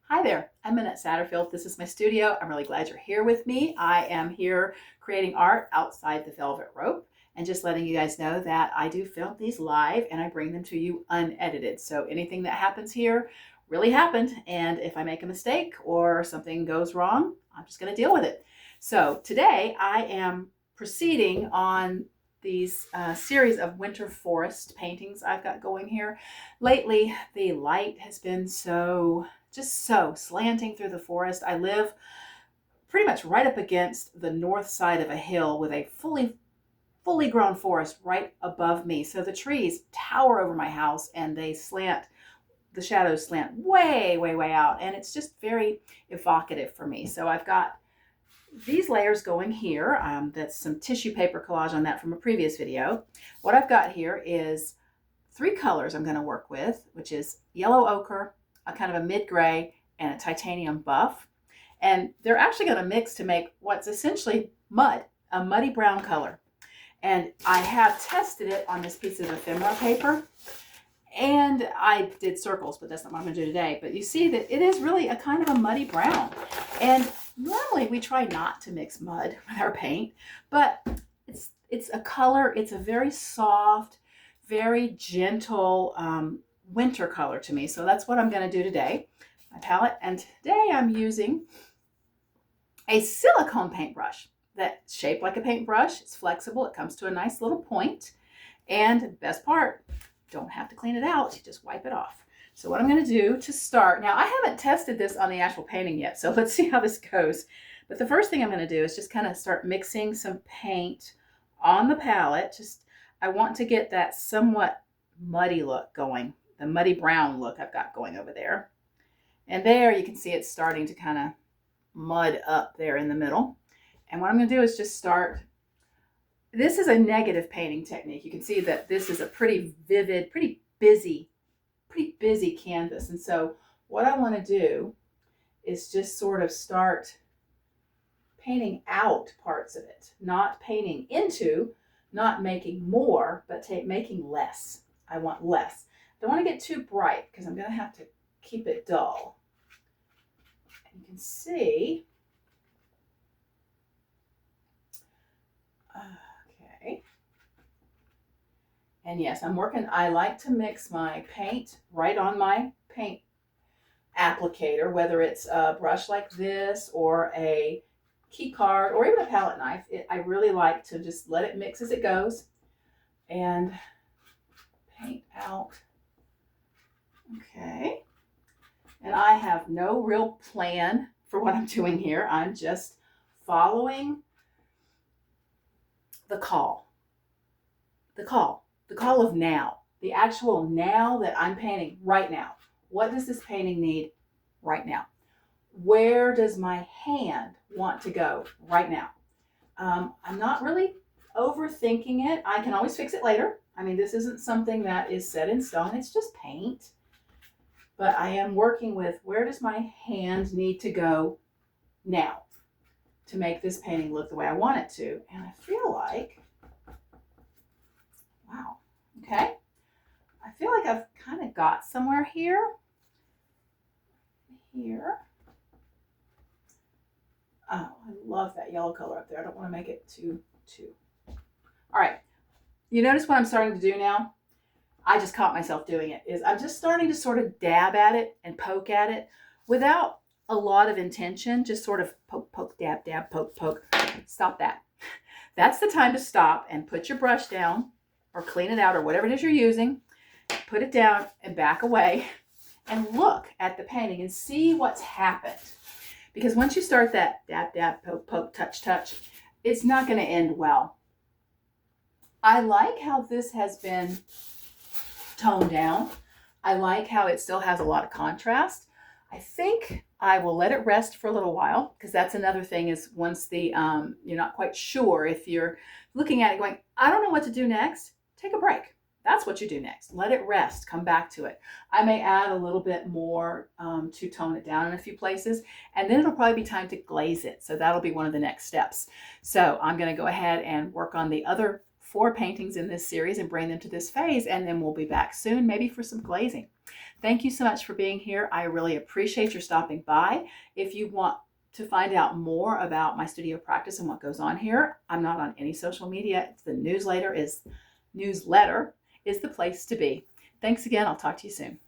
Hi there, I'm Monette Satterfield. This is my studio. I'm really glad you're here with me. I am here creating art outside the velvet rope and just letting you guys know that I do film these live and I bring them to you unedited. So anything that happens here really happened. And if I make a mistake or something goes wrong, I'm just going to deal with it. So today I am proceeding on these series of winter forest paintings I've got going here. Lately, the light has been so slanting through the forest. I live pretty much right up against the north side of a hill with a fully grown forest right above me. So the trees tower over my house and the shadows slant way out, and it's just very evocative for me. So I've got these layers going here. That's some tissue paper collage on that from a previous video. What I've got here is three colors I'm going to work with, which is yellow ochre, a kind of a mid-gray, and a titanium buff. And they're actually going to mix to make what's essentially mud, a muddy brown color. And I have tested it on this piece of ephemera paper. And I did circles, but that's not what I'm going to do today. But you see that it is really a kind of a muddy brown. And normally we try not to mix mud with our paint, but it's a color, it's a very soft, very gentle winter color to me. So that's what I'm going to do today, my palette. And today I'm using a silicone paintbrush that's shaped like a paintbrush. It's flexible. It comes to a nice little point. And best part, don't have to clean it out. You just wipe it off. So what I'm going to do to start, now I haven't tested this on the actual painting yet, so let's see how this goes. But the first thing I'm going to do is just kind of start mixing some paint on the palette. I want to get that somewhat muddy look going, the muddy brown look I've got going over there. And there you can see it's starting to kind of mud up there in the middle. And what I'm going to do is just start. This is a negative painting technique. You can see that this is a pretty vivid, pretty busy canvas. And so what I want to do is just sort of start painting out parts of it, not painting into, not making more, but making less. I want less. I don't want to get too bright because I'm going to have to keep it dull. And you can see, okay. And yes, I like to mix my paint right on my paint applicator, whether it's a brush like this or a key card or even a palette knife. I really like to just let it mix as it goes and paint out. Okay. And I have no real plan for what I'm doing here. I'm just following the call of now, the actual now that I'm painting right now. What does this painting need right now? Where does my hand want to go right now? I'm not really overthinking it. I can always fix it later. I mean, this isn't something that is set in stone. It's just paint. But I am working with where does my hand need to go now to make this painting look the way I want it to. And I feel like, wow, okay. I feel like I've kind of got somewhere here. Oh, I love that yellow color up there. I don't want to make it too. All right. You notice what I'm starting to do now? I just caught myself doing it. I'm just starting to sort of dab at it and poke at it without a lot of intention. Just sort of poke, dab, poke. Stop that. That's the time to stop and put your brush down or clean it out or whatever it is you're using. Put it down and back away and look at the painting and see what's happened. Because once you start that dab, poke, touch, it's not going to end well. I like how this has been toned down. I like how it still has a lot of contrast. I think I will let it rest for a little while, because that's another thing is once you're not quite sure, if you're looking at it going, I don't know what to do next, take a break. That's what you do next. Let it rest. Come back to it. I may add a little bit more to tone it down in a few places, and then it'll probably be time to glaze it. So that'll be one of the next steps. So I'm going to go ahead and work on the other 4 paintings in this series and bring them to this phase, and then we'll be back soon, maybe for some glazing. Thank you so much for being here. I really appreciate your stopping by. If you want to find out more about my studio practice and what goes on here, I'm not on any social media. The newsletter is the place to be. Thanks again. I'll talk to you soon.